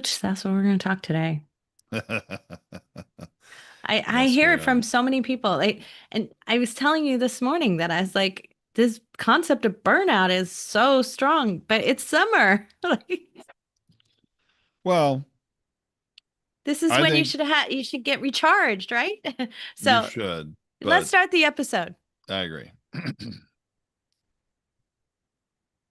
Coach, that's what we're going to talk today. I Yes, hear we it from are. so many people. And I was telling you this morning that I was like, this concept of burnout is so strong, but it's summer. Like, Well, this is I when think you should get recharged, right? you So should, let's but start the episode. I agree.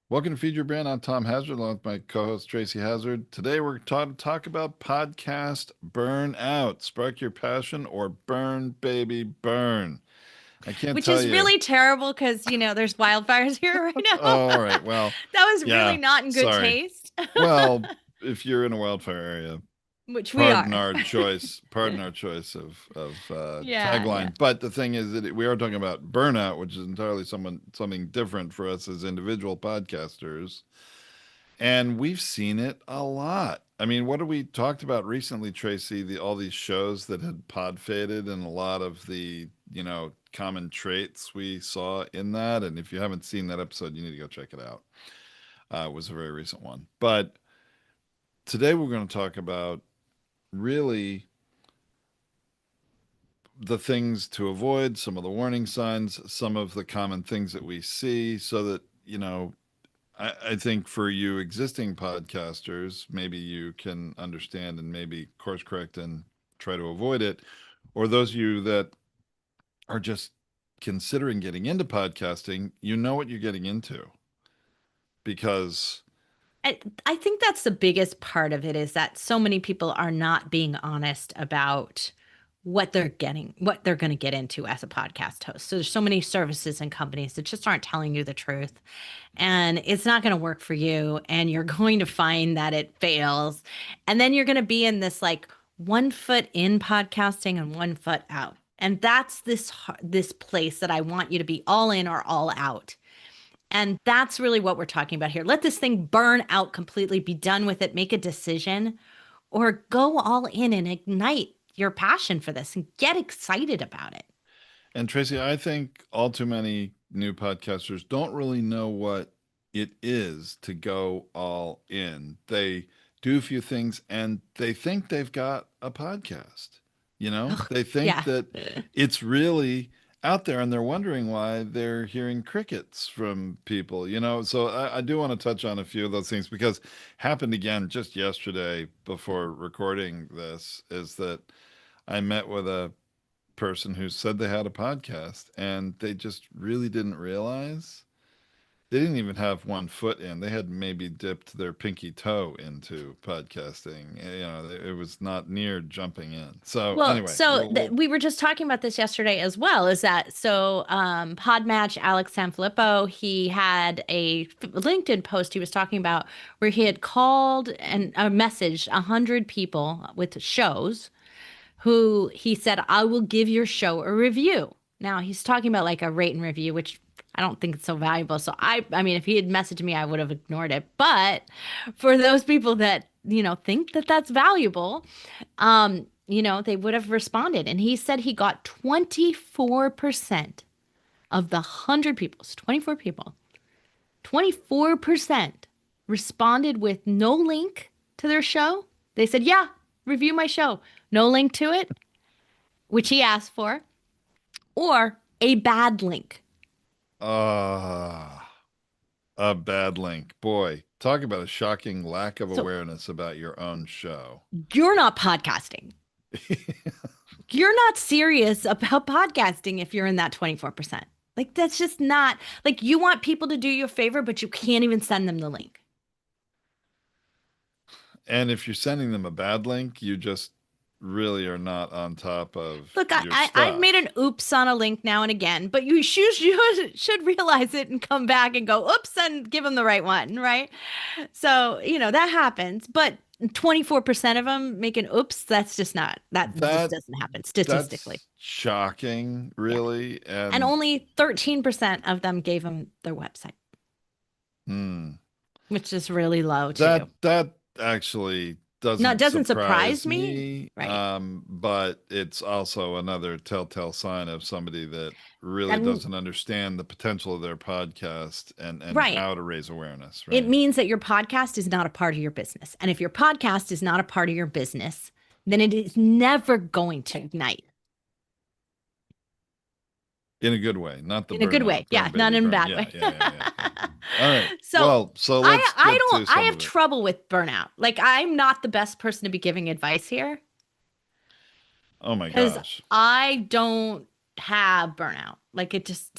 Welcome to Feed Your Brand. I'm Tom Hazard, along with my co-host Tracy Hazard. Today we're to talk about podcast burnout. Spark your passion or burn, baby, burn. I can't Which tell is you. really terrible because, there's wildfires here right now. All right. Well, That was really yeah. not in good Sorry. taste, Well, if you're in a wildfire area, which we pardon are. our choice. Pardon our choice of Yeah, yeah. tagline. But the thing is that we are talking about burnout, which is entirely something different for us as individual podcasters, and we've seen it a lot. I mean, what have we talked about recently, Tracy? All these shows that had pod faded, and a lot of the common traits we saw in that. And if you haven't seen that episode, you need to go check it out. It was a very recent one, but today we're going to talk about really the things to avoid, some of the warning signs, some of the common things that we see, so that, I think for you existing podcasters, maybe you can understand and maybe course correct and try to avoid it. Or those of you that are just considering getting into podcasting, you know what you're getting into because, I think that's the biggest part of it is that so many people are not being honest about what they're going to get into as a podcast host. So there's so many services and companies that just aren't telling you the truth. And it's not going to work for you. And you're going to find that it fails. And then you're going to be in this like 1 foot in podcasting and 1 foot out. And that's this place that I want you to be all in or all out. And that's really what we're talking about here. Let this thing burn out completely, be done with it, make a decision, or go all in and ignite your passion for this and get excited about it. and Tracy, I think all too many new podcasters don't really know what it is to go all in. They do a few things and they think they've got a podcast. Ugh, They think yeah. that it's really out there and they're wondering why they're hearing crickets from people. So I do want to touch on a few of those things because happened again just yesterday before recording this is that I met with a person who said they had a podcast and they just really didn't realize they didn't even have 1 foot in. They had maybe dipped their pinky toe into podcasting. It was not near jumping in. So Well, anyway, so we'll we were just talking about this yesterday as well. Is that so? Podmatch Alex Sanfilippo, he had a LinkedIn post he was talking about where he had called and messaged 100 people with shows who he said, I will give your show a review. Now he's talking about like a rate and review, which I don't think it's so valuable. So I mean, if he had messaged me, I would have ignored it. But for those people that, think that that's valuable, they would have responded. And he said he got 24% of the 100 people, so 24 people, 24% responded with no link to their show. They said, yeah, review my show. No link to it, which he asked for, or a bad link. ah a bad link. Boy, talk about a shocking lack of So awareness about your own show. you're not podcasting. You're not serious about podcasting if you're in that 24%. Like, that's just not like you want people to do you a favor, but you can't even send them the link. And if you're sending them a bad link, you just really are not on top of Look, your I've made stuff. an oops on a link now and again, but you should realize it and come back and go oops and give them the right one, right? So, that happens, but 24% of them make an oops. That's just not, that just That doesn't happen statistically. that's shocking, Yeah. really. And And only 13% of them gave them their website, hmm, which is really low too. that actually No, it doesn't doesn't surprise surprise me. me, Right. but it's also another telltale sign of somebody that really And doesn't understand the potential of their podcast and right. how to raise awareness, It right? means that your podcast is not a part of your business. And if your podcast is not a part of your business, then it is never going to ignite In a good way, not the in a good way. burnout, Yeah, burn not baby in a burn. bad Yeah, way. yeah, yeah, yeah, yeah. All right. So Well, so I let's I get don't to I some have of it. trouble with burnout. Like I'm not the best person to be giving advice here Oh my because gosh. I don't have burnout. Like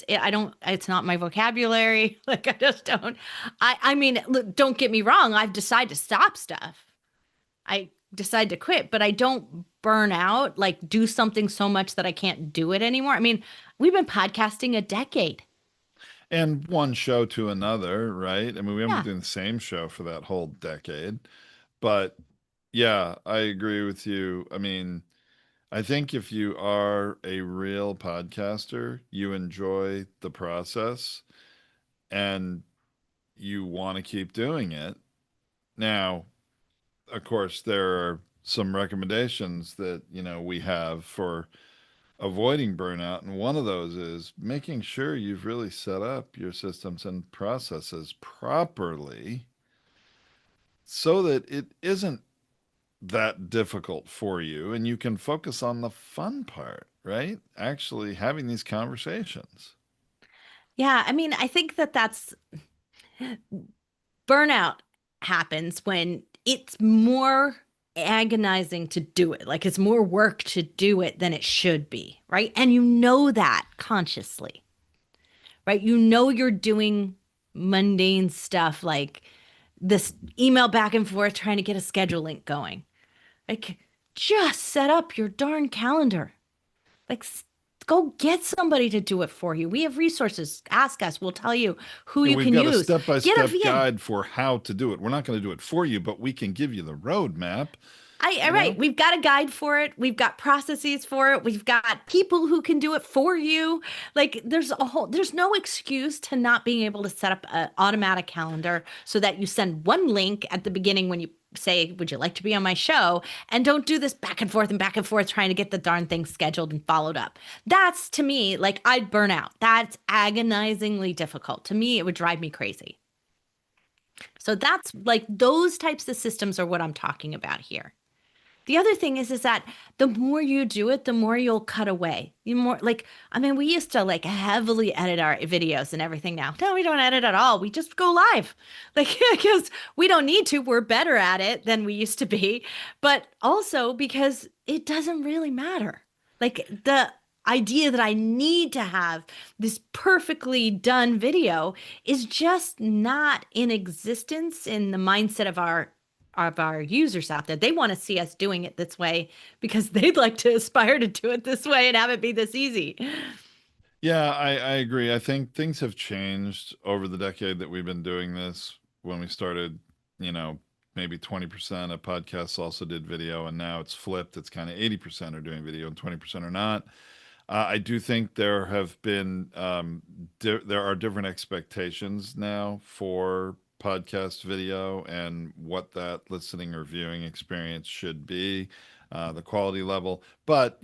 I don't, it's not my vocabulary. Like I just don't, I mean, look, don't get me wrong. I've decided to stop stuff. I decide to quit, but I don't burn out, like do something so much that I can't do it anymore. I mean, we've been podcasting a decade. And one show to another, right? I mean, we haven't Yeah. been doing the same show for that whole decade. But yeah, I agree with you. I mean, I think if you are a real podcaster, you enjoy the process and you want to keep doing it. Now, of course, there are some recommendations that, we have for avoiding burnout. And one of those is making sure you've really set up your systems and processes properly so that it isn't that difficult for you and you can focus on the fun part, right? Actually having these conversations. Yeah. I mean, I think that that's burnout happens when it's more agonizing to do it. Like it's more work to do it than it should be, right? And you know that consciously, right? You know you're doing mundane stuff like this email back and forth trying to get a schedule link going. Like just set up your darn calendar. Like go get somebody to do it for you. We have resources. Ask us. We'll tell you who And you we've can got a use. Get a step-by-step VA. guide for how to do it. We're not going to do it for you, but we can give you the roadmap, All you right. know? We've got a guide for it. We've got processes for it. We've got people who can do it for you. Like there's no excuse to not being able to set up an automatic calendar so that you send one link at the beginning when you say, would you like to be on my show? And don't do this back and forth trying to get the darn thing scheduled and followed up. That's to me, like I'd burn out. That's agonizingly difficult. To me, it would drive me crazy. So that's like those types of systems are what I'm talking about here. The other thing is that the more you do it, the more you'll cut away. You more like, I mean, we used to like heavily edit our videos and everything now. No, we don't edit at all. We just go live. Like, because we don't need to. We're better at it than we used to be. But also because it doesn't really matter. Like the idea that I need to have this perfectly done video is just not in existence in the mindset of our users out there. They want to see us doing it this way because they'd like to aspire to do it this way and have it be this easy. Yeah, I agree. I think things have changed over the decade that we've been doing this. When we started, you know, maybe 20% of podcasts also did video, and now it's flipped. It's kind of 80% are doing video and 20% are not. I do think there have been there are different expectations now for podcast video and what that listening or viewing experience should be, the quality level. But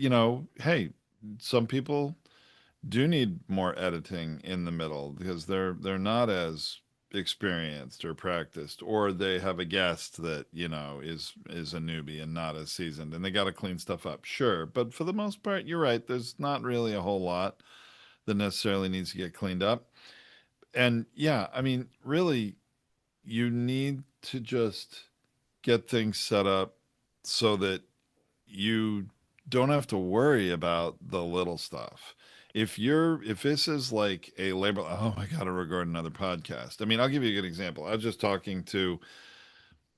hey, some people do need more editing in the middle because they're not as experienced or practiced, or they have a guest that is a newbie and not as seasoned and they got to clean stuff up, sure, but for the most part you're right, there's not really a whole lot that necessarily needs to get cleaned up. And yeah, I mean, really, you need to just get things set up so that you don't have to worry about the little stuff. If this is like a labor, oh, I got to record another podcast. I mean, I'll give you a good example. I was just talking to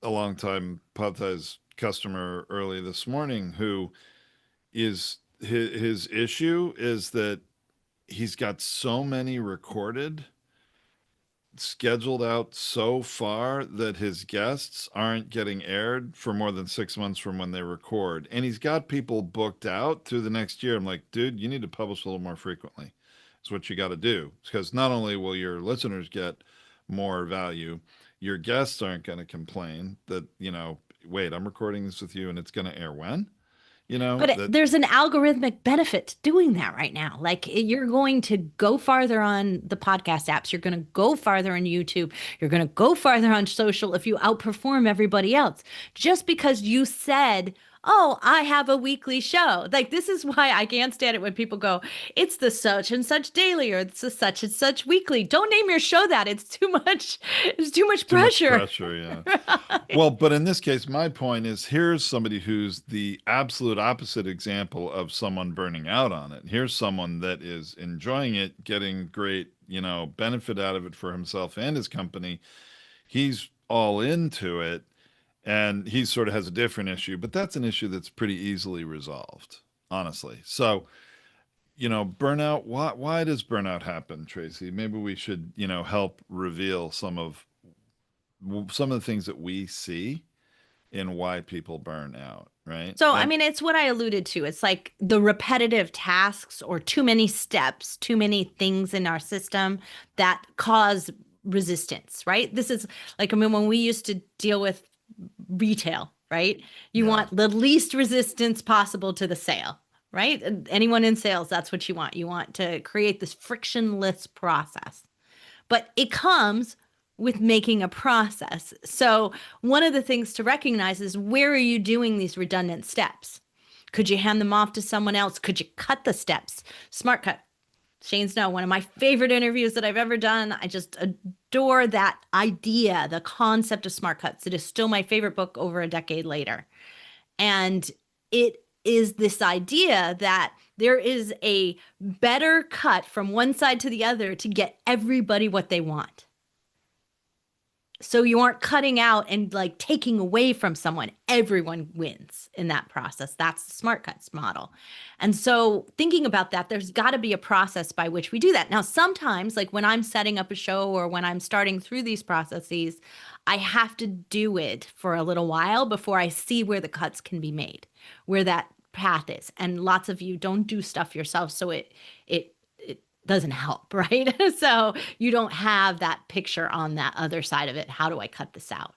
a longtime Podfad's customer early this morning who is his issue is that he's got so many recorded, scheduled out so far that his guests aren't getting aired for more than 6 months from when they record. And he's got people booked out through the next year. I'm like, dude, you need to publish a little more frequently. It's what you got to do. Because not only will your listeners get more value, your guests aren't going to complain that, wait, I'm recording this with you and it's going to air when? But That there's an algorithmic benefit to doing that right now. Like you're going to go farther on the podcast apps. You're going to go farther on YouTube. You're going to go farther on social if you outperform everybody else. Just because you said, oh, I have a weekly show. Like this is why I can't stand it when people go, it's the such and such daily or it's the such and such weekly. Don't name your show that. It's too much. It's too much too much pressure. pressure, yeah. Right. Well, but in this case, my point is here's somebody who's the absolute opposite example of someone burning out on it. Here's someone that is enjoying it, getting great, benefit out of it for himself and his company. He's all into it, and he sort of has a different issue, but that's an issue that's pretty easily resolved, honestly. So, burnout, why does burnout happen, Tracy? Maybe we should, help reveal some of the things that we see in why people burn out, right? So, I mean, it's what I alluded to. It's like the repetitive tasks or too many steps, too many things in our system that cause resistance, right? This is like, I mean, when we used to deal with retail, right? You Yeah. want the least resistance possible to the sale, right? Anyone in sales, that's what you want. You want to create this frictionless process. But it comes with making a process. So, one of the things to recognize is where are you doing these redundant steps? Could you hand them off to someone else? Could you cut the steps? Smart cut. Shane Snow, one of my favorite interviews that I've ever done. I just adore that idea, the concept of smart cuts. It is still my favorite book over a decade later. And it is this idea that there is a better cut from one side to the other to get everybody what they want. So you aren't cutting out and like taking away from someone. Everyone wins in that process. That's the smart cuts model. And so thinking about that, there's got to be a process by which we do that. Now, sometimes, like when I'm setting up a show or when I'm starting through these processes, I have to do it for a little while before I see where the cuts can be made, where that path is. And lots of you don't do stuff yourself, so it doesn't help, right? So you don't have that picture on that other side of it. How do I cut this out?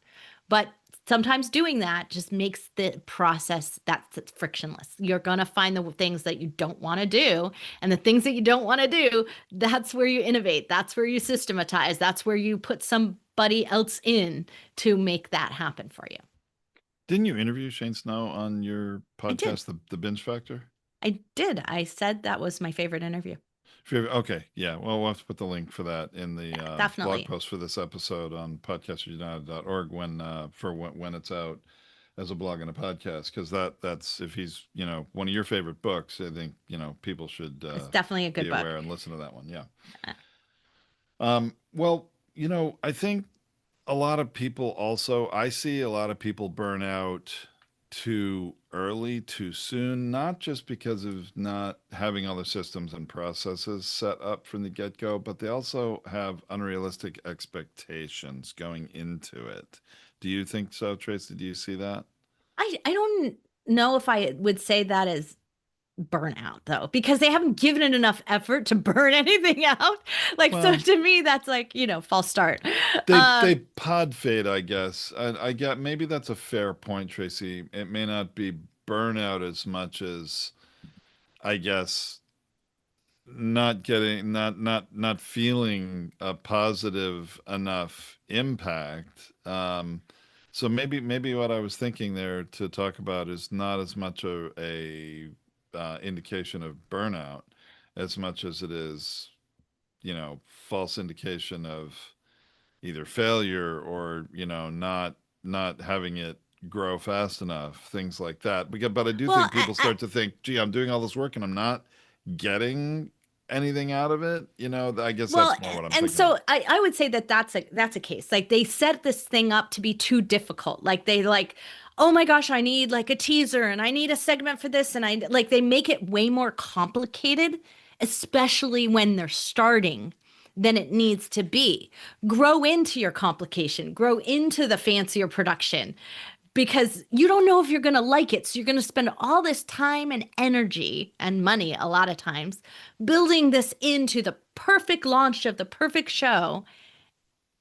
But sometimes doing that just makes the process that's frictionless. You're going to find the things that you don't want to do. And the things that you don't want to do, that's where you innovate. That's where you systematize. That's where you put somebody else in to make that happen for you. Didn't you interview Shane Snow on your I did. podcast, the Binge Factor? I did. I said that was my favorite interview. Okay, yeah. Well, we'll have to put the link for that in the Yeah, blog definitely. post for this episode on podcastersunited.org when it's out as a blog and a podcast, because that's if he's one of your favorite books, I think people should It's definitely a be good book. aware and listen to that one. Yeah. Uh, Well, I think a lot of people also, I see a lot of people burn out too early, too soon, not just because of not having all the systems and processes set up from the get-go, but they also have unrealistic expectations going into it. Do you think so, Tracy? Do you see that? I don't know if I would say that as burnout though, because they haven't given it enough effort to burn anything out. Like, so Well, to me, that's like, false start. they pod fade, I guess. I get maybe that's a fair point, Tracy. It may not be burnout as much as I guess not feeling a positive enough impact. So maybe what I was thinking there to talk about is not as much a indication of burnout as much as it is, false indication of either failure or not having it grow fast enough, things like that. But I do Well, think people start to think, gee, I'm doing all this work and I'm not getting anything out of it. I guess well, that's more what I'm and thinking so of. I would say that that's a case. Like they set this thing up to be too difficult. Like they like, oh my gosh, I need like a teaser and I need a segment for this, and I like they make it way more complicated, especially when they're starting than it needs to be. Grow into your complication, grow into the fancier production because you don't know if you're going to like it. So you're going to spend all this time and energy and money a lot of times building this into the perfect launch of the perfect show.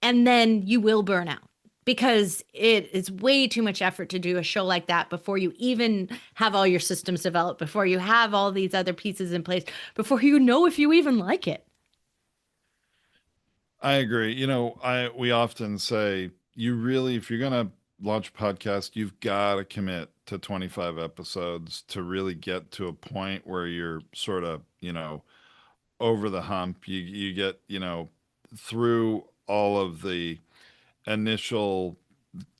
And then you will burn out because it is way too much effort to do a show like that before you even have all your systems developed, before you have all these other pieces in place, before you know if you even like it. I agree. We often say you really, if you're going to launch a podcast, you've got to commit to 25 episodes to really get to a point where you're sort of, over the hump. You get, through all of the initial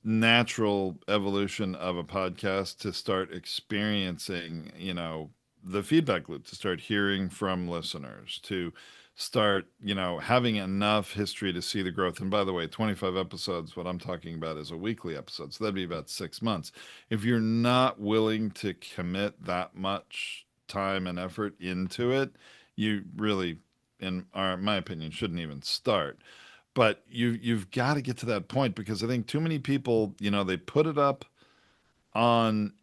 natural evolution of a podcast to start experiencing, the feedback loop, to start hearing from listeners, to start, having enough history to see the growth. And by the way, 25 episodes, what I'm talking about is a weekly episode. So that'd be about 6 months. If you're not willing to commit that much time and effort into it, you really, my opinion, shouldn't even start. But you've got to get to that point, because I think too many people, they put it up on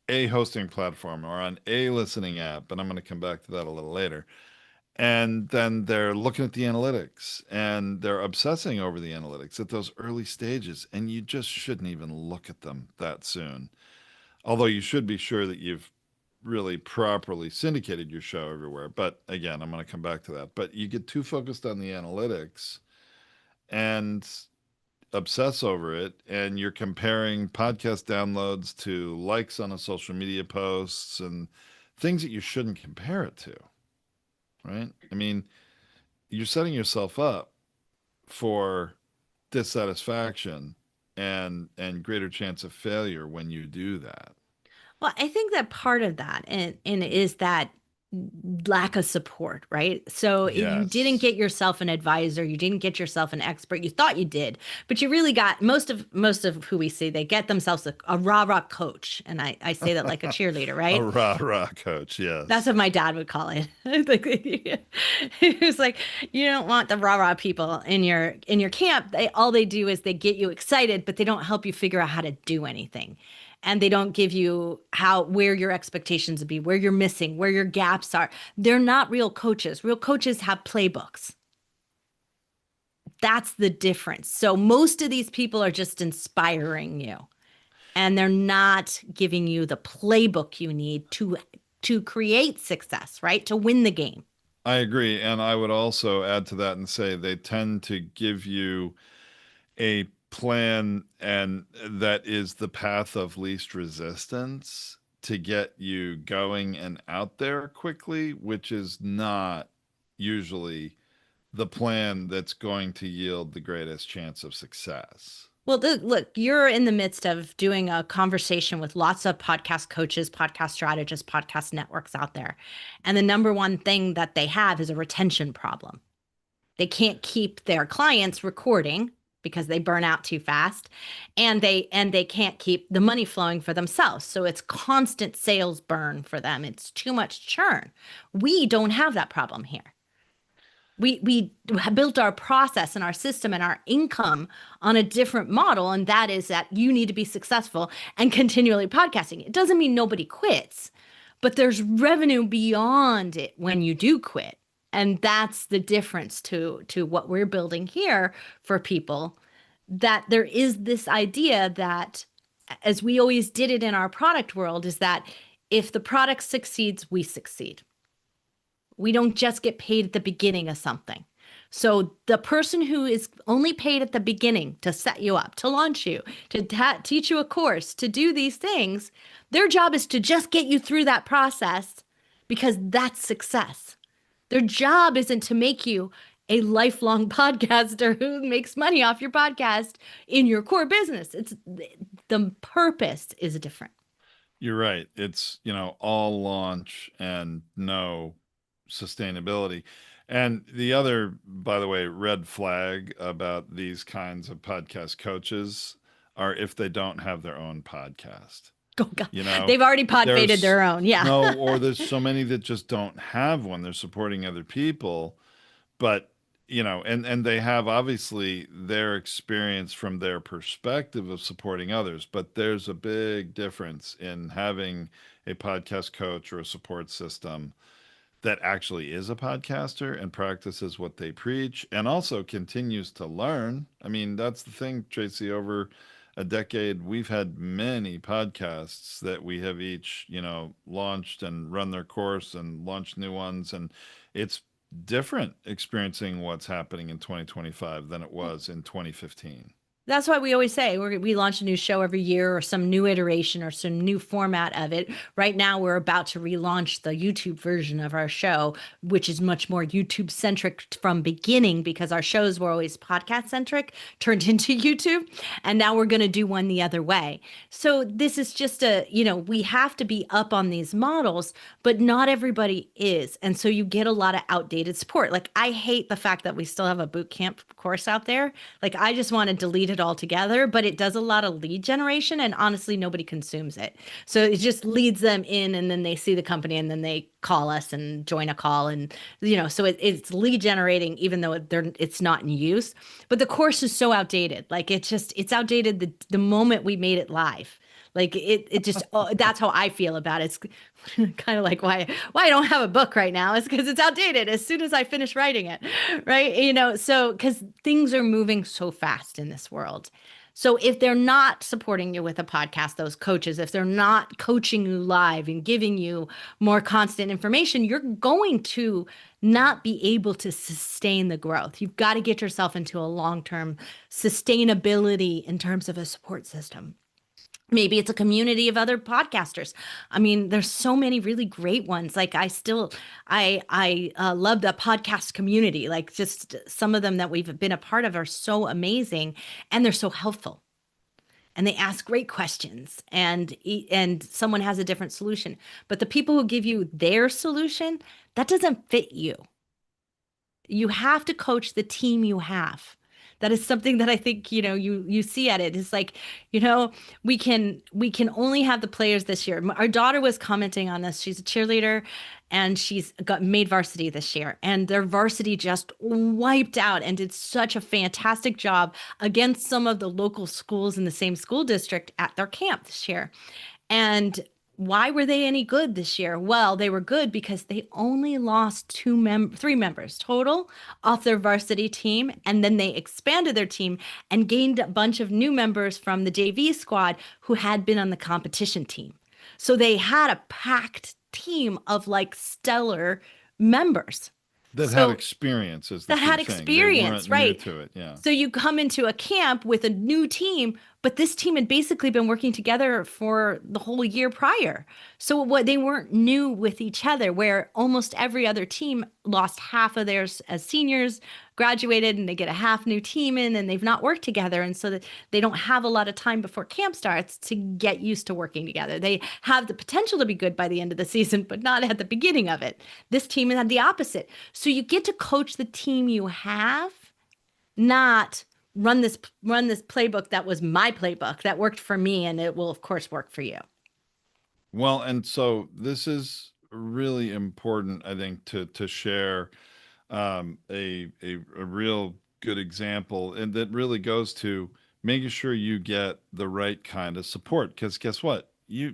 a hosting platform or on a listening app, and I'm going to come back to that a little later. And then they're looking at the analytics and they're obsessing over the analytics at those early stages, and you just shouldn't even look at them that soon. Although you should be sure that you've really properly syndicated your show everywhere. But again, I'm going to come back to that. But you get too focused on the analytics and obsess over it, and you're comparing podcast downloads to likes on a social media posts and things that you shouldn't compare it to, right? I mean, you're setting yourself up for dissatisfaction and greater chance of failure when you do that. Well, I think that part of that and is that lack of support, right? So you didn't Yes. get yourself an advisor, you didn't get yourself an expert. You thought you did, but you really got most of who we see, they get themselves a rah-rah coach. And I say that like a cheerleader, A right? rah rah coach, That's yes. what my dad would call it. He was like, you don't want the rah-rah people in your camp. All they do is they get you excited, but they don't help you figure out how to do anything. And they don't give you how where your expectations would be, where you're missing, where your gaps are. They're not real coaches. Real coaches have playbooks. That's the difference. So most of these people are just inspiring you, and they're not giving you the playbook you need to create success, right? To win the game. I agree. And I would also add to that and say they tend to give you a plan, and that is the path of least resistance to get you going and out there quickly, which is not usually the plan that's going to yield the greatest chance of success. Well, look, you're in the midst of doing a conversation with lots of podcast coaches, podcast strategists, podcast networks out there. And the number one thing that they have is a retention problem. They can't keep their clients recording because they burn out too fast, and they can't keep the money flowing for themselves. So it's constant sales burn for them. It's too much churn. We don't have that problem here. We built our process and our system and our income on a different model, and that is that you need to be successful and continually podcasting. It doesn't mean nobody quits, but there's revenue beyond it when you do quit. And that's the difference to what we're building here for people, that there is this idea that, as we always did it in our product world, is that if the product succeeds, we succeed. We don't just get paid at the beginning of something. So the person who is only paid at the beginning to set you up, to launch you, to teach you a course, to do these things, their job is to just get you through that process, because that's success. Their job isn't to make you a lifelong podcaster who makes money off your podcast in your core business. It's the purpose is different. You're right. It's, all launch and no sustainability. And the other, by the way, red flag about these kinds of podcast coaches are if they don't have their own podcast. Oh God. You know, They've already pod faded there's their own. Yeah. no, or there's so many that just don't have one. They're supporting other people, but and they have obviously their experience from their perspective of supporting others, but there's a big difference in having a podcast coach or a support system that actually is a podcaster and practices what they preach and also continues to learn. I mean, that's the thing, Tracy, over a decade, we've had many podcasts that we have each, launched and run their course and launched new ones. And it's different experiencing what's happening in 2025 than it was in 2015. That's why we always say we launch a new show every year or some new iteration or some new format of it. Right now, we're about to relaunch the YouTube version of our show, which is much more YouTube centric from beginning because our shows were always podcast centric, turned into YouTube. And now we're going to do one the other way. So this is just we have to be up on these models, but not everybody is. And so you get a lot of outdated support. Like I hate the fact that we still have a boot camp course out there. Like I just want to delete it altogether, but it does a lot of lead generation and honestly nobody consumes it. So it just leads them in and then they see the company and then they call us and join a call and so it's lead generating even though it's not in use. But the course is so outdated. Like it's outdated the moment we made it live. Like it just that's how I feel about it. It's kind of like why I don't have a book right now is because it's outdated as soon as I finish writing it, right? So because things are moving so fast in this world. So if they're not supporting you with a podcast, those coaches, if they're not coaching you live and giving you more constant information, you're going to not be able to sustain the growth. You've got to get yourself into a long-term sustainability in terms of a support system. Maybe it's a community of other podcasters. I mean, there's so many really great ones. Like I love the podcast community. Like just some of them that we've been a part of are so amazing and they're so helpful. And they ask great questions and someone has a different solution. But the people who give you their solution, that doesn't fit you. You have to coach the team you have. That is something that I think, you see at it. It's like, we can only have the players this year. Our daughter was commenting on this. She's a cheerleader and she's got made varsity this year. And their varsity just wiped out and did such a fantastic job against some of the local schools in the same school district at their camp this year. And why were they any good this year? Well, they were good because they only lost three members total off their varsity team. And then they expanded their team and gained a bunch of new members from the JV squad who had been on the competition team. So they had a packed team of like stellar members. That had So experience is the that key had thing. They experience, weren't new right? to it. Yeah. So you come into a camp with a new team, but this team had basically been working together for the whole year prior. So what they weren't new with each other, where almost every other team lost half of theirs as seniors, graduated, and they get a half new team in, and they've not worked together, and so that they don't have a lot of time before camp starts to get used to working together. They have the potential to be good by the end of the season, but not at the beginning of it. This team had the opposite. So you get to coach the team you have, not run this playbook that was my playbook that worked for me and it will of course work for you. Well, and so this is really important, I think, to share a real good example, and that really goes to making sure you get the right kind of support. Because guess what, who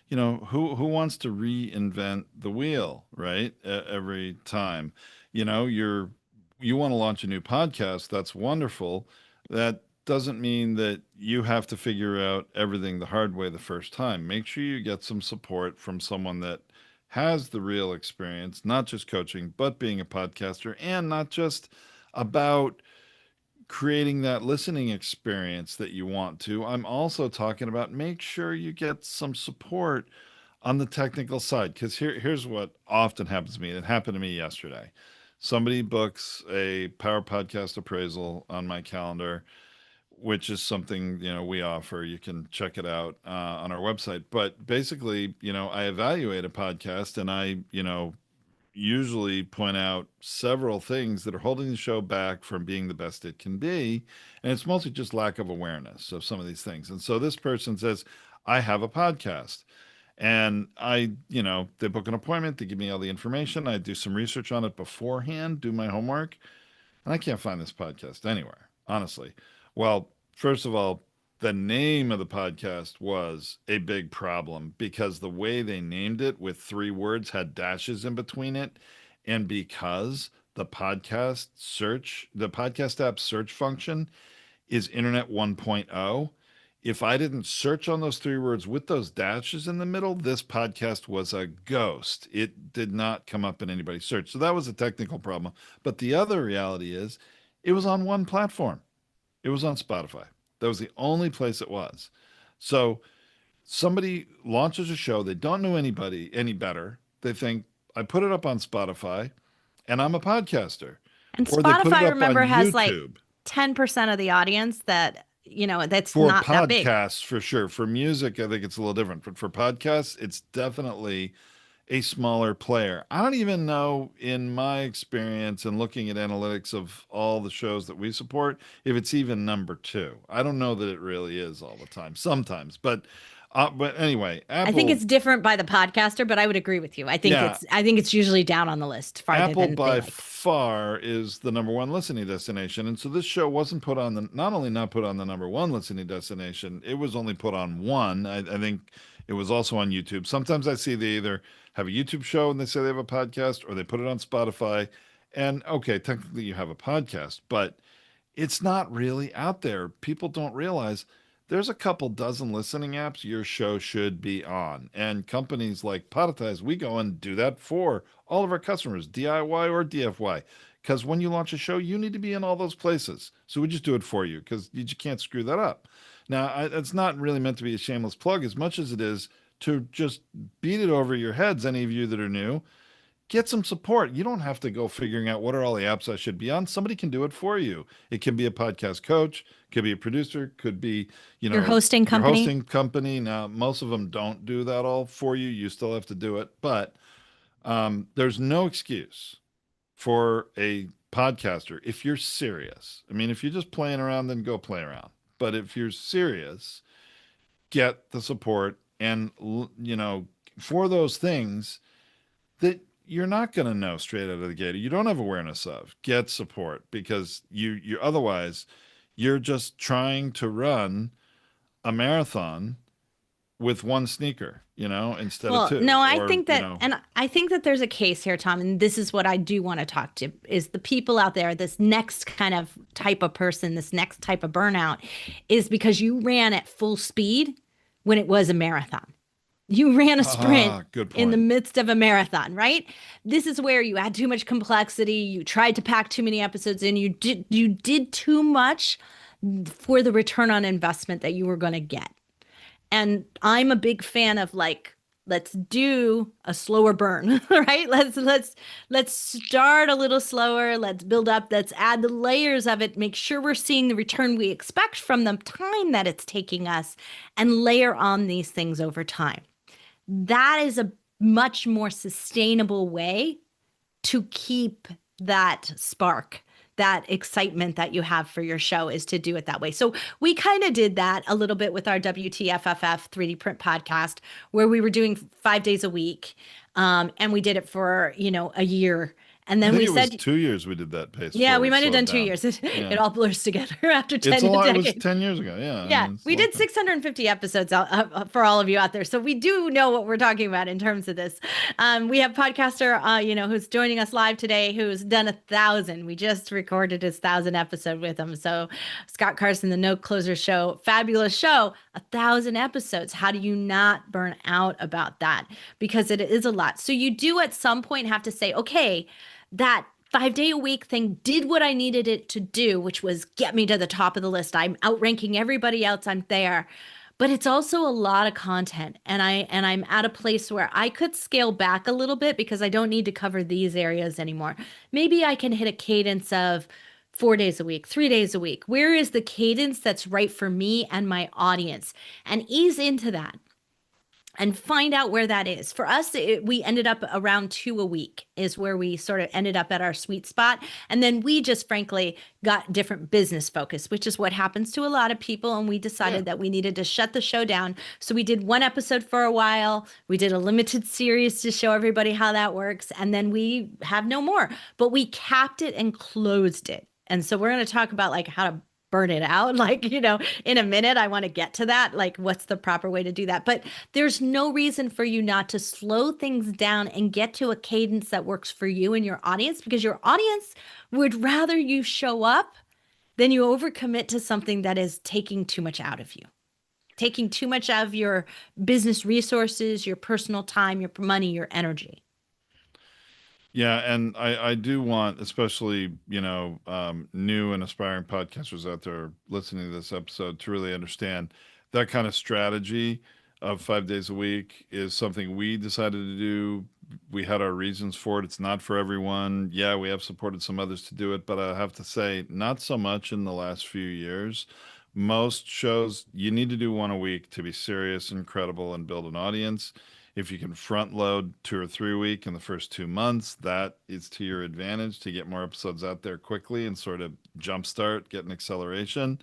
wants to reinvent the wheel, right? Every time, you want to launch a new podcast. That's wonderful. That doesn't mean that you have to figure out everything the hard way the first time. Make sure you get some support from someone that has the real experience, not just coaching, but being a podcaster, and not just about creating that listening experience that you want to. I'm also talking about make sure you get some support on the technical side, because here's what often happens to me. It happened to me yesterday. Somebody books a Power Podcast appraisal on my calendar, which is something we offer. You can check it out on our website. But basically, I evaluate a podcast, and I usually point out several things that are holding the show back from being the best it can be, and it's mostly just lack of awareness of some of these things. And so this person says, I have a podcast. And they book an appointment, they give me all the information, I do some research on it beforehand, do my homework, and I can't find this podcast anywhere, honestly. Well, first of all, The name of the podcast was a big problem because the way they named it with three words had dashes in between it. And because the podcast app search function is Internet 1.0. If I didn't search on those three words with those dashes in the middle, this podcast was a ghost. It did not come up in anybody's search. So that was a technical problem. But the other reality is it was on one platform. It was on Spotify. That was the only place it was. So somebody launches a show, they don't know anybody any better. They think, I put it up on Spotify and I'm a podcaster. And Or they put it Spotify, up on remember, has like YouTube. 10% of the audience that, that's For not that big. podcasts, for sure. For music, I think it's a little different. But for podcasts, it's definitely a smaller player. I don't even know, in my experience and looking at analytics of all the shows that we support, if it's even number two. I don't know that it really is all the time. Sometimes, but anyway, I think Apple, it's different by the podcaster, but I would agree with you. yeah, I think it's usually down on the list farther Apple than they by like. far is the number one listening destination. And so this show wasn't put on the, not only not put on the number one listening destination, it was only put on one. I think it was also on YouTube. Sometimes I see they either have a YouTube show and they say they have a podcast, or they put it on Spotify. And okay, technically you have a podcast, but it's not really out there. People don't realize there's a couple dozen listening apps your show should be on. And companies like Podfade, we go and do that for all of our customers, DIY or DFY. Because when you launch a show, you need to be in all those places. So we just do it for you because you just can't screw that up. Now, it's not really meant to be a shameless plug as much as it is to just beat it over your heads, any of you that are new. Get some support. You don't have to go figuring out what are all the apps I should be on. Somebody can do it for you. It can be a podcast coach, could be a producer, could be, Your hosting your company. hosting company. Now, most of them don't do that all for you. You still have to do it. But there's no excuse for a podcaster if you're serious. I mean, if you're just playing around, then go play around. But if you're serious, get the support. And, for those things that you're not going to know straight out of the gate, you don't have awareness of, get support, because you otherwise you're just trying to run a marathon with one sneaker, instead of Well, two, no, I or think that, and I think that there's a case here, Tom, and this is what I do want to talk to, is the people out there, this next kind of type of person, this next type of burnout, is because you ran at full speed when it was a marathon. You ran a sprint good in the point. midst of a marathon, right? This is where you had too much complexity. You tried to pack too many episodes in. You did too much for the return on investment that you were going to get. And I'm a big fan of, like, let's do a slower burn, right? Let's start a little slower. Let's build up. Let's add the layers of it. Make sure we're seeing the return we expect from the time that it's taking us, and layer on these things over time. That is a much more sustainable way to keep that spark, that excitement that you have for your show, is to do it that way. So we kind of did that a little bit with our WTFFF 3D print podcast, where we were doing 5 days a week. And we did it for, a year. And then I think we it said, was 2 years we did that pace. yeah, before we might have slowed done 2 down. years. It, Yeah. it all blurs together after 10 It's a lot. It was decades. 10 years ago. Yeah. Yeah, I mean, we did 650 episodes for all of you out there. So we do know what we're talking about in terms of this. We have podcaster, who's joining us live today, who's done 1,000. We just recorded his 1,000 episode with him. So Scott Carson, the No Closer Show, fabulous show, 1,000 episodes. How do you not burn out about that? Because it is a lot. So you do at some point have to say, okay, that 5-day-a-week thing did what I needed it to do, which was get me to the top of the list. I'm outranking everybody else. I'm there. But it's also a lot of content. And I'm at a place where I could scale back a little bit because I don't need to cover these areas anymore. Maybe I can hit a cadence of 4 days a week, 3 days a week. Where is the cadence that's right for me and my audience? And ease into that and find out where that is. For us, we ended up around 2 a week is where we sort of ended up at our sweet spot. And then we just frankly got different business focus, which is what happens to a lot of people. And we decided that we needed to shut the show down. So we did one episode for a while. We did a limited series to show everybody how that works. And then we have no more, but we capped it and closed it. And so we're going to talk about, like, how to burn it out. Like, in a minute, I want to get to that. Like, what's the proper way to do that? But there's no reason for you not to slow things down and get to a cadence that works for you and your audience, because your audience would rather you show up than you overcommit to something that is taking too much out of you, taking too much out of your business resources, your personal time, your money, your energy. Yeah, and I do want, especially, new and aspiring podcasters out there listening to this episode, to really understand that kind of strategy of 5 days a week is something we decided to do. We had our reasons for it. It's not for everyone. Yeah, we have supported some others to do it, but I have to say, not so much in the last few years. Most shows, you need to do one a week to be serious and credible and build an audience. If you can front load 2 or 3 a week in the first 2 months, that is to your advantage to get more episodes out there quickly and sort of jumpstart, get an acceleration.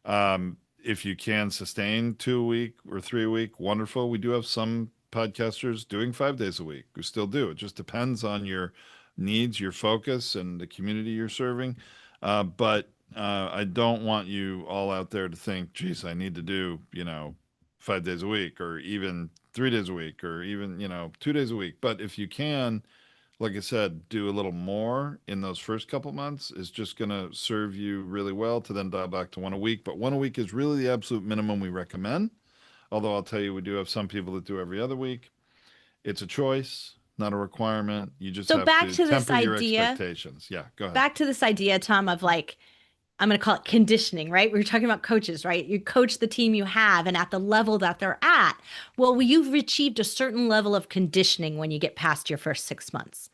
If you can sustain 2 a week or 3 a week, wonderful. We do have some podcasters doing 5 days a week who still do. It just depends on your needs, your focus, and the community you're serving. But I don't want you all out there to think, geez, I need to do, 5 days a week, or even 3 days a week, or even, 2 days a week. But if you can, like I said, do a little more in those first couple months is just going to serve you really well to then dial back to one a week. But one a week is really the absolute minimum we recommend. Although I'll tell you, we do have some people that do every other week. It's a choice, not a requirement. You just So have to temper your expectations. Yeah, go ahead. back to this idea, Tom, of like, I'm going to call it conditioning, right? We were talking about coaches, right? You coach the team you have and at the level that they're at. Well, you've achieved a certain level of conditioning when you get past your first 6 months.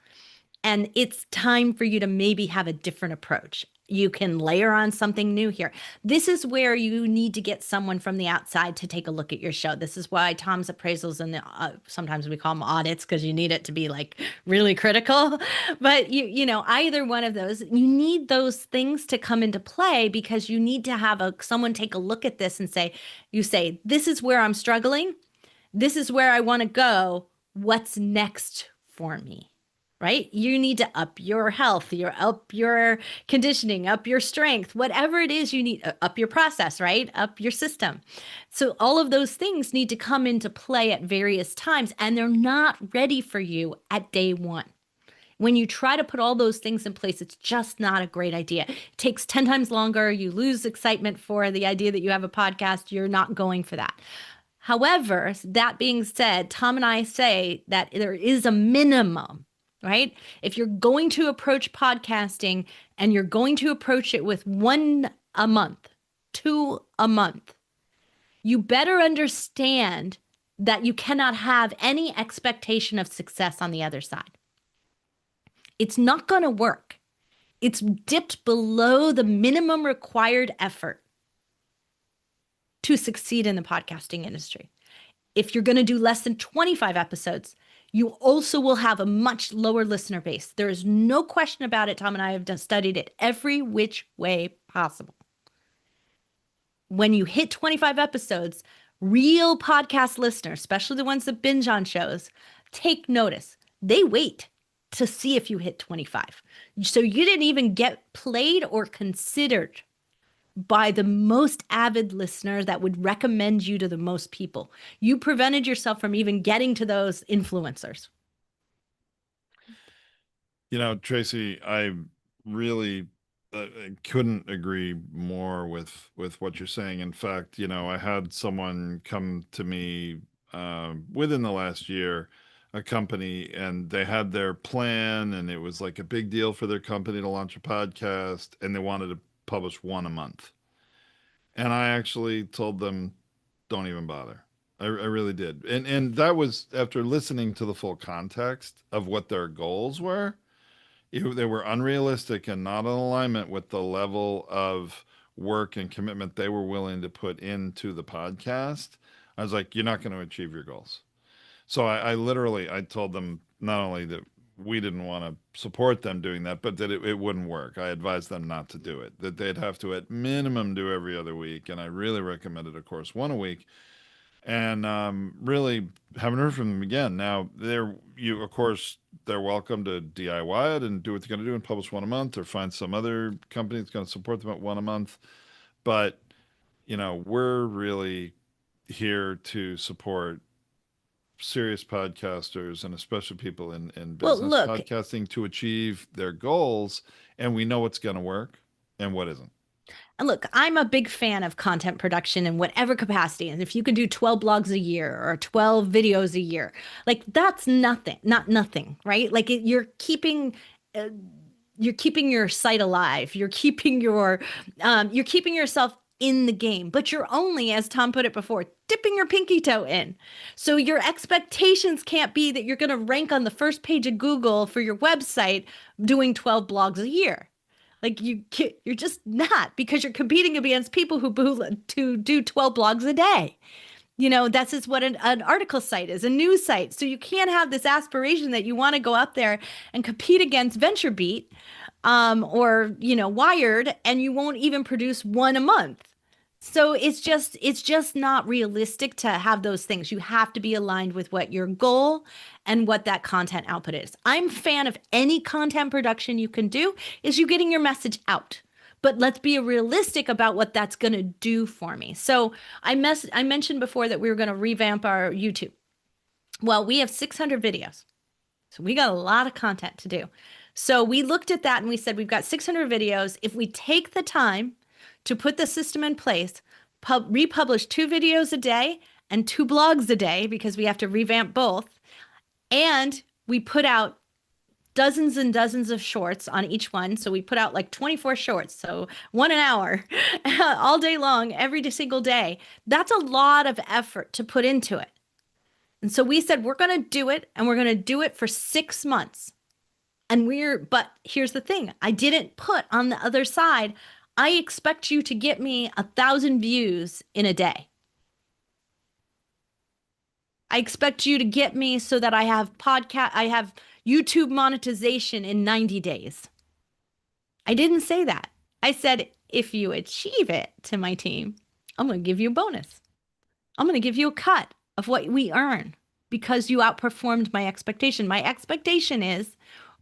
And it's time for you to maybe have a different approach. You can layer on something new here. This is where you need to get someone from the outside to take a look at your show. This is why Tom's appraisals and sometimes we call them audits, because you need it to be like really critical. But either one of those, you need those things to come into play, because you need to have someone take a look at this and say, this is where I'm struggling. This is where I want to go. What's next for me? Right? You need to up your health, up your conditioning, up your strength, whatever it is you need, up your process, right? Up your system. So all of those things need to come into play at various times, and they're not ready for you at day one. When you try to put all those things in place, it's just not a great idea. It takes 10 times longer. You lose excitement for the idea that you have a podcast. You're not going for that. However, that being said, Tom and I say that there is a minimum, right? If you're going to approach podcasting and you're going to approach it with 1 a month, 2 a month, you better understand that you cannot have any expectation of success on the other side. It's not going to work. It's dipped below the minimum required effort to succeed in the podcasting industry. If you're going to do less than 25 episodes, you also will have a much lower listener base. There is no question about it. Tom and I have studied it every which way possible. When you hit 25 episodes, real podcast listeners, especially the ones that binge on shows, take notice. They wait to see if you hit 25. So you didn't even get played or considered by the most avid listener that would recommend you to the most people. You prevented yourself from even getting to those influencers. Tracy, I really couldn't agree more with what you're saying. In fact, I had someone come to me within the last year, a company, and they had their plan, and it was like a big deal for their company to launch a podcast, and they wanted to publish one a month. And I actually told them, don't even bother. I really did. And that was after listening to the full context of what their goals were. They were unrealistic and not in alignment with the level of work and commitment they were willing to put into the podcast. I was like, you're not going to achieve your goals. So I literally, I told them not only that we didn't want to support them doing that, but that it wouldn't work. I advised them not to do it, that they'd have to at minimum do every other week. And I really recommended, of course, one a week. And really haven't heard from them again. Now, of course, they're welcome to DIY it and do what they're going to do and publish one a month, or find some other company that's going to support them at one a month. But, we're really here to support serious podcasters and especially people in Well, business look, podcasting to achieve their goals. And we know what's going to work and what isn't. And look, I'm a big fan of content production in whatever capacity. And if you can do 12 blogs a year or 12 videos a year, like that's nothing, not nothing, right? Like uh, you're keeping your site alive. You're keeping yourself in the game, but you're only, as Tom put it before, dipping your pinky toe in. So your expectations can't be that you're going to rank on the first page of Google for your website doing 12 blogs a year. Like you're just not, because you're competing against people who do 12 blogs a day. That's just what an article site is, a news site. So you can't have this aspiration that you want to go up there and compete against VentureBeat or Wired, and you won't even produce one a month. So it's just not realistic to have those things. You have to be aligned with what your goal and what that content output is. I'm a fan of any content production you can do is you getting your message out. But let's be realistic about what that's going to do for me. So I mentioned before that we were going to revamp our YouTube. Well, we have 600 videos. So we got a lot of content to do. So we looked at that and we said, we've got 600 videos. If we take the time to put the system in place, republish 2 videos a day and 2 blogs a day, because we have to revamp both, and we put out dozens and dozens of shorts on each one. So we put out like 24 shorts, so 1 an hour, all day long, every single day. That's a lot of effort to put into it. And so we said, we're going to do it, and we're going to do it for 6 months. But here's the thing. I didn't put on the other side, I expect you to get me 1,000 views in a day. I expect you to get me so that I have YouTube monetization in 90 days. I didn't say that. I said, if you achieve it, to my team, I'm going to give you a bonus. I'm going to give you a cut of what we earn because you outperformed my expectation. My expectation is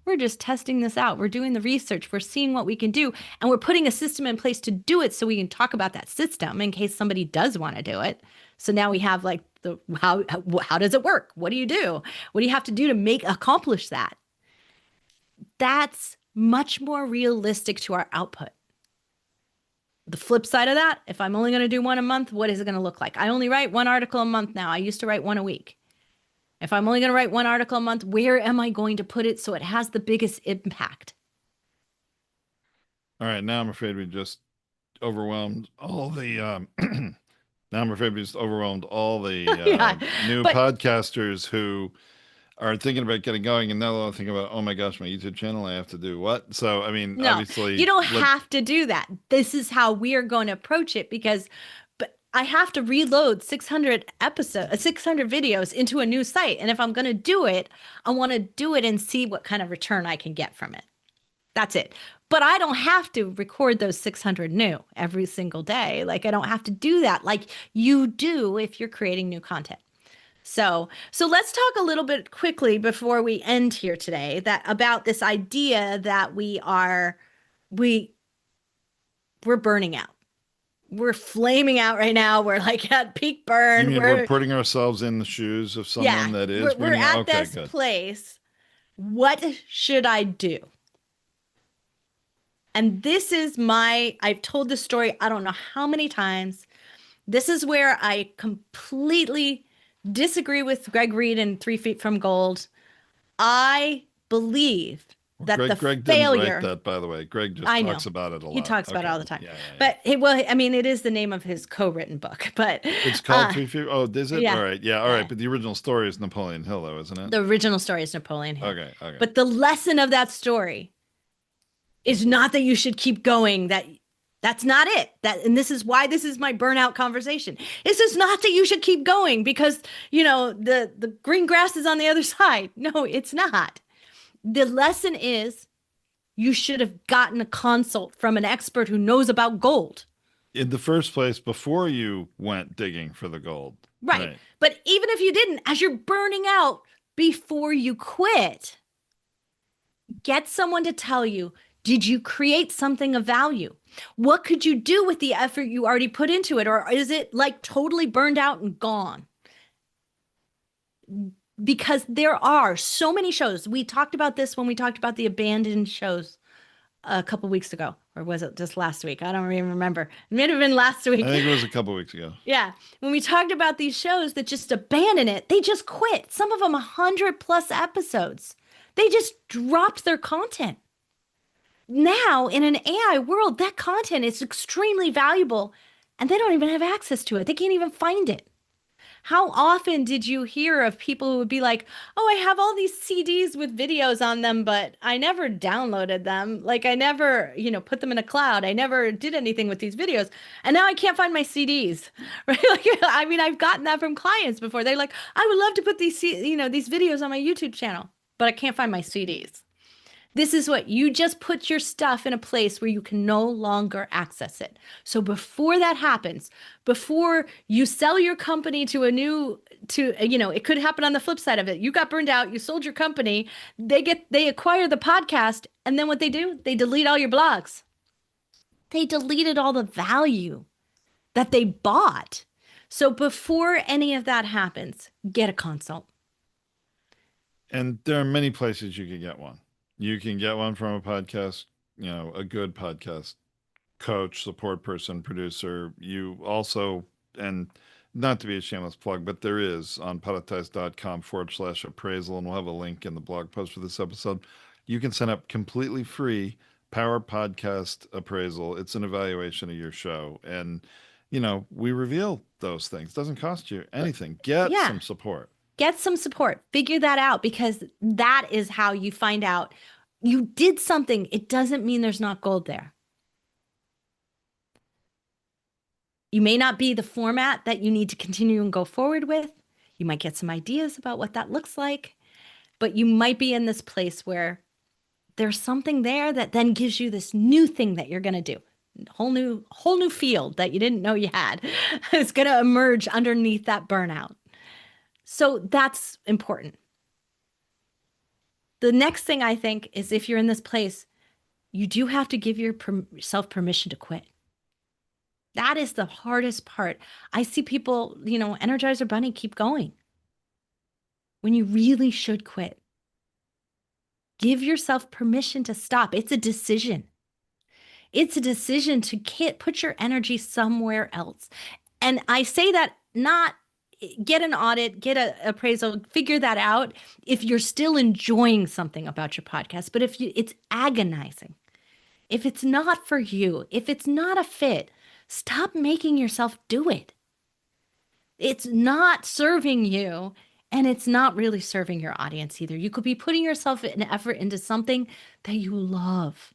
we're just testing this out. We're doing the research. We're seeing what we can do. And we're putting a system in place to do it so we can talk about that system in case somebody does want to do it. So now we have like how does it work? What do you do? What do you have to do to accomplish that? That's much more realistic to our output. The flip side of that, if I'm only going to do 1 a month, what is it going to look like? I only write 1 article a month now. I used to write 1 a week. If I'm only going to write 1 article a month, where am I going to put it so it has the biggest impact? All right, now I'm afraid we just overwhelmed all the now I'm afraid we just overwhelmed all the Yeah, new but podcasters who are thinking about getting going, and now they're thinking about, oh my gosh, my YouTube channel, I have to do what? So I mean, no, obviously, you don't have to do that. This is how we are going to approach it, because I have to reload 600 videos into a new site. And if I'm going to do it, I want to do it and see what kind of return I can get from it. That's it. But I don't have to record those 600 new every single day. Like I don't have to do that like you do if you're creating new content. So let's talk a little bit quickly before we end here today about this idea that we're burning out. We're flaming out right now. We're like at peak burn. You mean we're putting ourselves in the shoes of someone that is we're at this place. What should I do? And this is I've told this story, I don't know how many times. This is where I completely disagree with Greg Reed and 3 Feet from Gold. I believe that Greg failure. Didn't write that, by the way. Greg just talks about it a lot. He talks about it all the time. Yeah. But it is the name of his co-written book. But it's called 3 Feet. Oh, is it? Yeah. All right. Yeah. All right. But the original story is Napoleon Hill, though, isn't it? The original story is Napoleon Hill. Okay. But the lesson of that story is not that you should keep going. That's not it. And this is why this is my burnout conversation. This is not that you should keep going because, the green grass is on the other side. No, it's not. The lesson is you should have gotten a consult from an expert who knows about gold. In the first place, before you went digging for the gold. Right. But even if you didn't, as you're burning out before you quit, get someone to tell you, Did you create something of value? What could you do with the effort you already put into it? Or is it like totally burned out and gone? Because there are so many shows. We talked about this when we talked about the abandoned shows a couple weeks ago, or was it just last week? I don't even remember. It may have been last I week. think it was a couple weeks ago. Yeah. When we talked about these shows that just abandon it, they just quit. Some of them 100 plus episodes. They just dropped their content. Now, in an AI world, that content is extremely valuable and they don't even have access to it. They can't even find it. How often did you hear of people who would be like, oh, I have all these CDs with videos on them, but I never downloaded them. Like I never, put them in a cloud. I never did anything with these videos. And now I can't find my CDs, right? Like, I mean, I've gotten that from clients before. They're like, I would love to put these videos on my YouTube channel, but I can't find my CDs. This is what you just put your stuff in a place where you can no longer access it. So before that happens, before you sell your company to it could happen on the flip side of it. You got burned out, you sold your company, they acquire the podcast, and then what they do, they delete all your blogs. They deleted all the value that they bought. So before any of that happens, get a consult. And there are many places you can get one. You can get one from a podcast, a good podcast coach, support person, producer. You also, and not to be a shameless plug, but there is on podfading.com/appraisal, and we'll have a link in the blog post for this episode. You can sign up completely free Power Podcast Appraisal. It's an evaluation of your show. And, we reveal those things. It doesn't cost you anything. Get some support. Get some support. Figure that out, because that is how you find out you did something. It doesn't mean there's not gold there. You may not be the format that you need to continue and go forward with. You might get some ideas about what that looks like, but you might be in this place where there's something there that then gives you this new thing that you're going to do. Whole new field that you didn't know you had is going to emerge underneath that burnout. So that's important. The next thing I think is, if you're in this place, you do have to give yourself permission to quit. That is the hardest part. I see people, Energizer Bunny, keep going when you really should quit. Give yourself permission to stop. It's a decision. It's a decision to put your energy somewhere else. And I say that not get an audit, get an appraisal, figure that out if you're still enjoying something about your podcast. But if it's agonizing, if it's not for you, if it's not a fit, stop making yourself do it. It's not serving you, and it's not really serving your audience either. You could be putting yourself an effort into something that you love.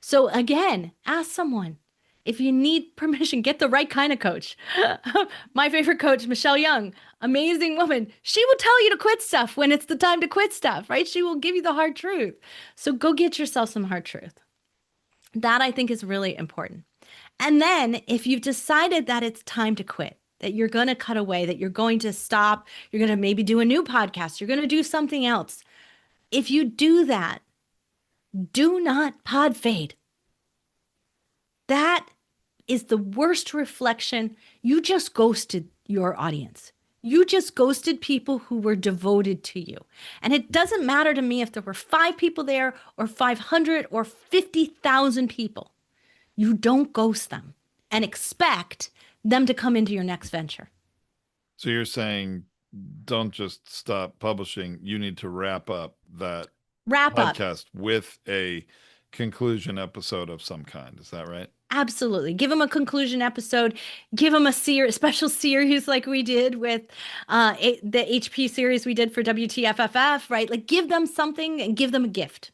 So again, ask someone. If you need permission, get the right kind of coach. My favorite coach, Michelle Young, amazing woman. She will tell you to quit stuff when it's the time to quit stuff, right? She will give you the hard truth. So go get yourself some hard truth. That, I think, is really important. And then if you've decided that it's time to quit, that you're going to cut away, that you're going to stop, you're going to maybe do a new podcast, you're going to do something else. If you do that, do not pod fade. That is the worst reflection. You just ghosted your audience. You just ghosted people who were devoted to you. And it doesn't matter to me if there were 5 people there or 500 or 50,000 people. You don't ghost them and expect them to come into your next venture. So you're saying don't just stop publishing. You need to wrap up that podcast with a conclusion episode of some kind. Is that right? Absolutely. Give them a conclusion episode. Give them a special series like we did with the HP series we did for WTFFF, right? Like, give them something and give them a gift.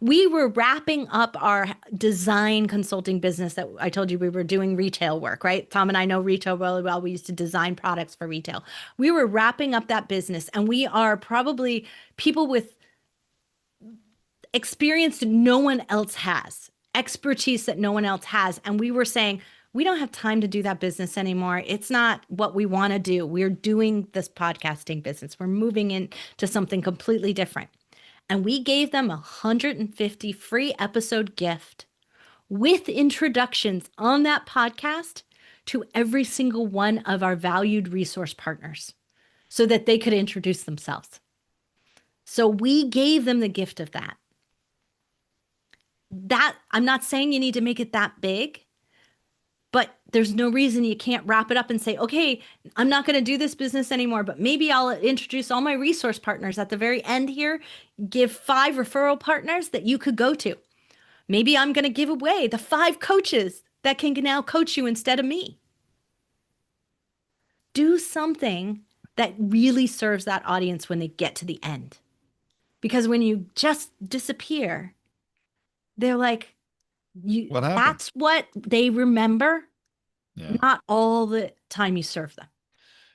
We were wrapping up our design consulting business that I told you we were doing retail work, right? Tom and I know retail really well. We used to design products for retail. We were wrapping up that business, and we are probably people with experience that no one else has, expertise that no one else has. And we were saying, we don't have time to do that business anymore. It's not what we want to do. We're doing this podcasting business. We're moving into something completely different. And we gave them a 150 free episode gift with introductions on that podcast to every single one of our valued resource partners so that they could introduce themselves. So we gave them the gift of that. That I'm not saying you need to make it that big, but there's no reason you can't wrap it up and say, okay, I'm not going to do this business anymore, but maybe I'll introduce all my resource partners at the very end here, give 5 referral partners that you could go to. Maybe I'm going to give away the 5 coaches that can now coach you instead of me. Do something that really serves that audience when they get to the end. Because when you just disappear, they're like, What happened? that's what they remember, Yeah. not all the time you serve them.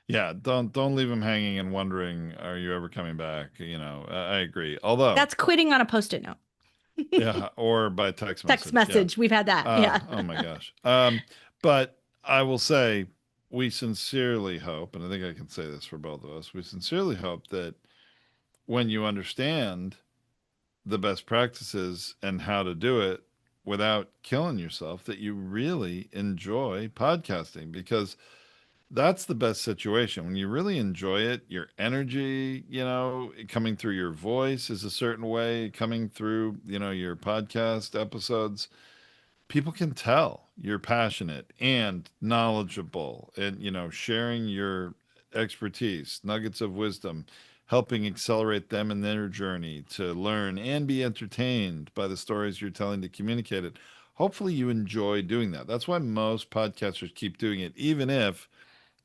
Yeah, don't leave them hanging and wondering, are you ever coming back? I agree. Although, That's quitting on a post-it note. yeah, or by text Text message. Yeah. message. We've had that. Yeah. Oh my gosh. But I will say we sincerely hope, and I think I can say this for both of us, we sincerely hope that when you understand the best practices and how to do it without killing yourself, that you really enjoy podcasting, because that's the best situation. When you really enjoy it, your energy, coming through your voice is a certain way, coming through, your podcast episodes, people can tell you're passionate and knowledgeable and, sharing your expertise, nuggets of wisdom, helping accelerate them in their journey to learn and be entertained by the stories you're telling to communicate it. Hopefully you enjoy doing that. That's why most podcasters keep doing it, even if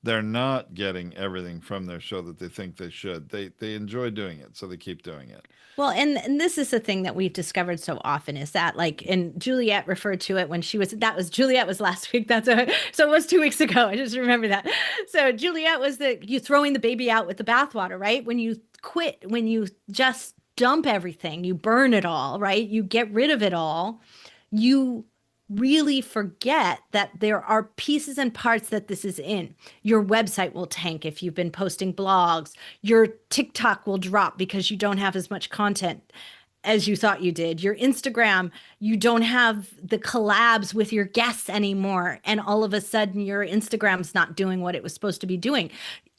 they're not getting everything from their show that they think they should. They enjoy doing it, so they keep doing it. Well, and this is the thing that we've discovered so often is that, like, and Juliet referred to it when Juliet was last week. So it was 2 weeks ago. I just remember that. So Juliet was you throwing the baby out with the bathwater, right? When you quit, when you just dump everything, you burn it all, right? You get rid of it all. You really forget that there are pieces and parts that this is in. Your website will tank if you've been posting blogs. Your TikTok will drop because you don't have as much content as you thought you did. Your Instagram, you don't have the collabs with your guests anymore. And all of a sudden, your Instagram's not doing what it was supposed to be doing.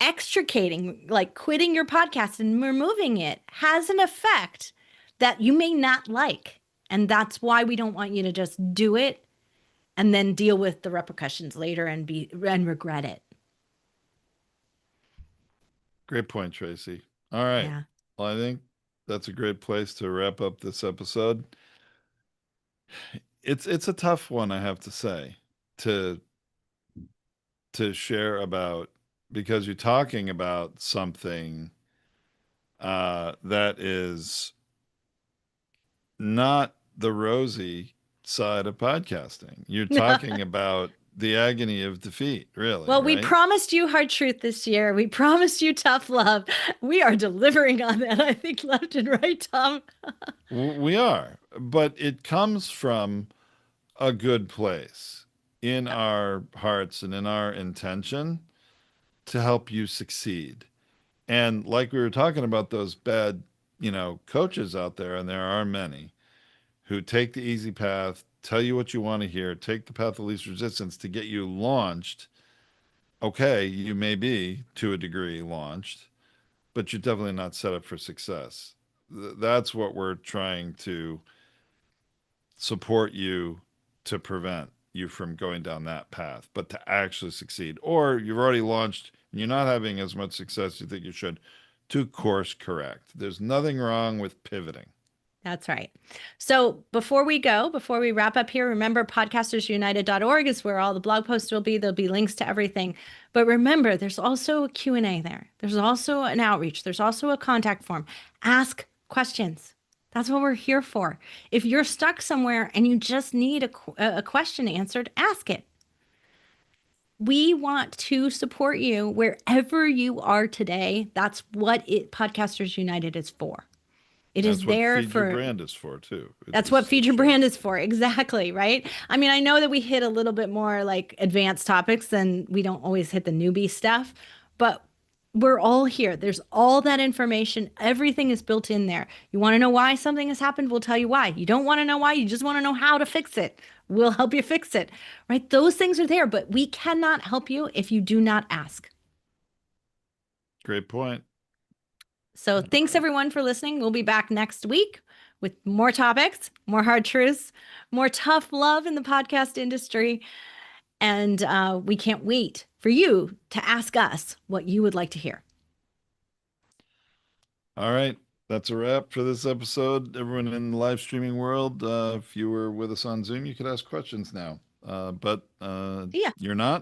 Extricating, like quitting your podcast and removing it, has an effect that you may not like. And that's why we don't want you to just do it and then deal with the repercussions later and regret it. Great point, Tracy. All right. Yeah. Well, I think that's a great place to wrap up this episode. It's a tough one, I have to say, to share about, because you're talking about something that is not the rosy side of podcasting. You're talking about the agony of defeat, really. Well, we right? promised you hard truth this year. We promised you tough love. We are delivering on that, I think, left and right, Tom. We are, but it comes from a good place in our hearts and in our intention to help you succeed. And like we were talking about those bad, coaches out there, and there are many who take the easy path, tell you what you want to hear, take the path of least resistance to get you launched. Okay, you may be to a degree launched, but you're definitely not set up for success. That's what we're trying to support you to prevent you from going down that path, but to actually succeed. Or you've already launched and you're not having as much success as you think you should, to course correct. There's nothing wrong with pivoting. That's right. So before we wrap up here, remember podcastersunited.org is where all the blog posts will be. There'll be links to everything. But remember, there's also a Q&A there. There's also an outreach. There's also a contact form. Ask questions. That's what we're here for. If you're stuck somewhere and you just need a question answered, ask it. We want to support you wherever you are today. That's what Podcasters United is for. It is there for. That's what Feed Your Brand is for, too. That's what Feed Your Brand is for. Exactly. Right. I mean, I know that we hit a little bit more like advanced topics than we don't always hit the newbie stuff, but We're all here. There's all that information. Everything is built in there. You want to know why something has happened? We'll tell you why. You don't want to know why. You just want to know how to fix it. We'll help you fix it, right? Those things are there, but we cannot help you if you do not ask. Great point. So thanks everyone for listening. We'll be back next week with more topics, more hard truths, more tough love in the podcast industry. And we can't wait for you to ask us what you would like to hear. All right. That's a wrap for this episode. Everyone in the live streaming world, if you were with us on Zoom, you could ask questions now. But Yeah. you're not.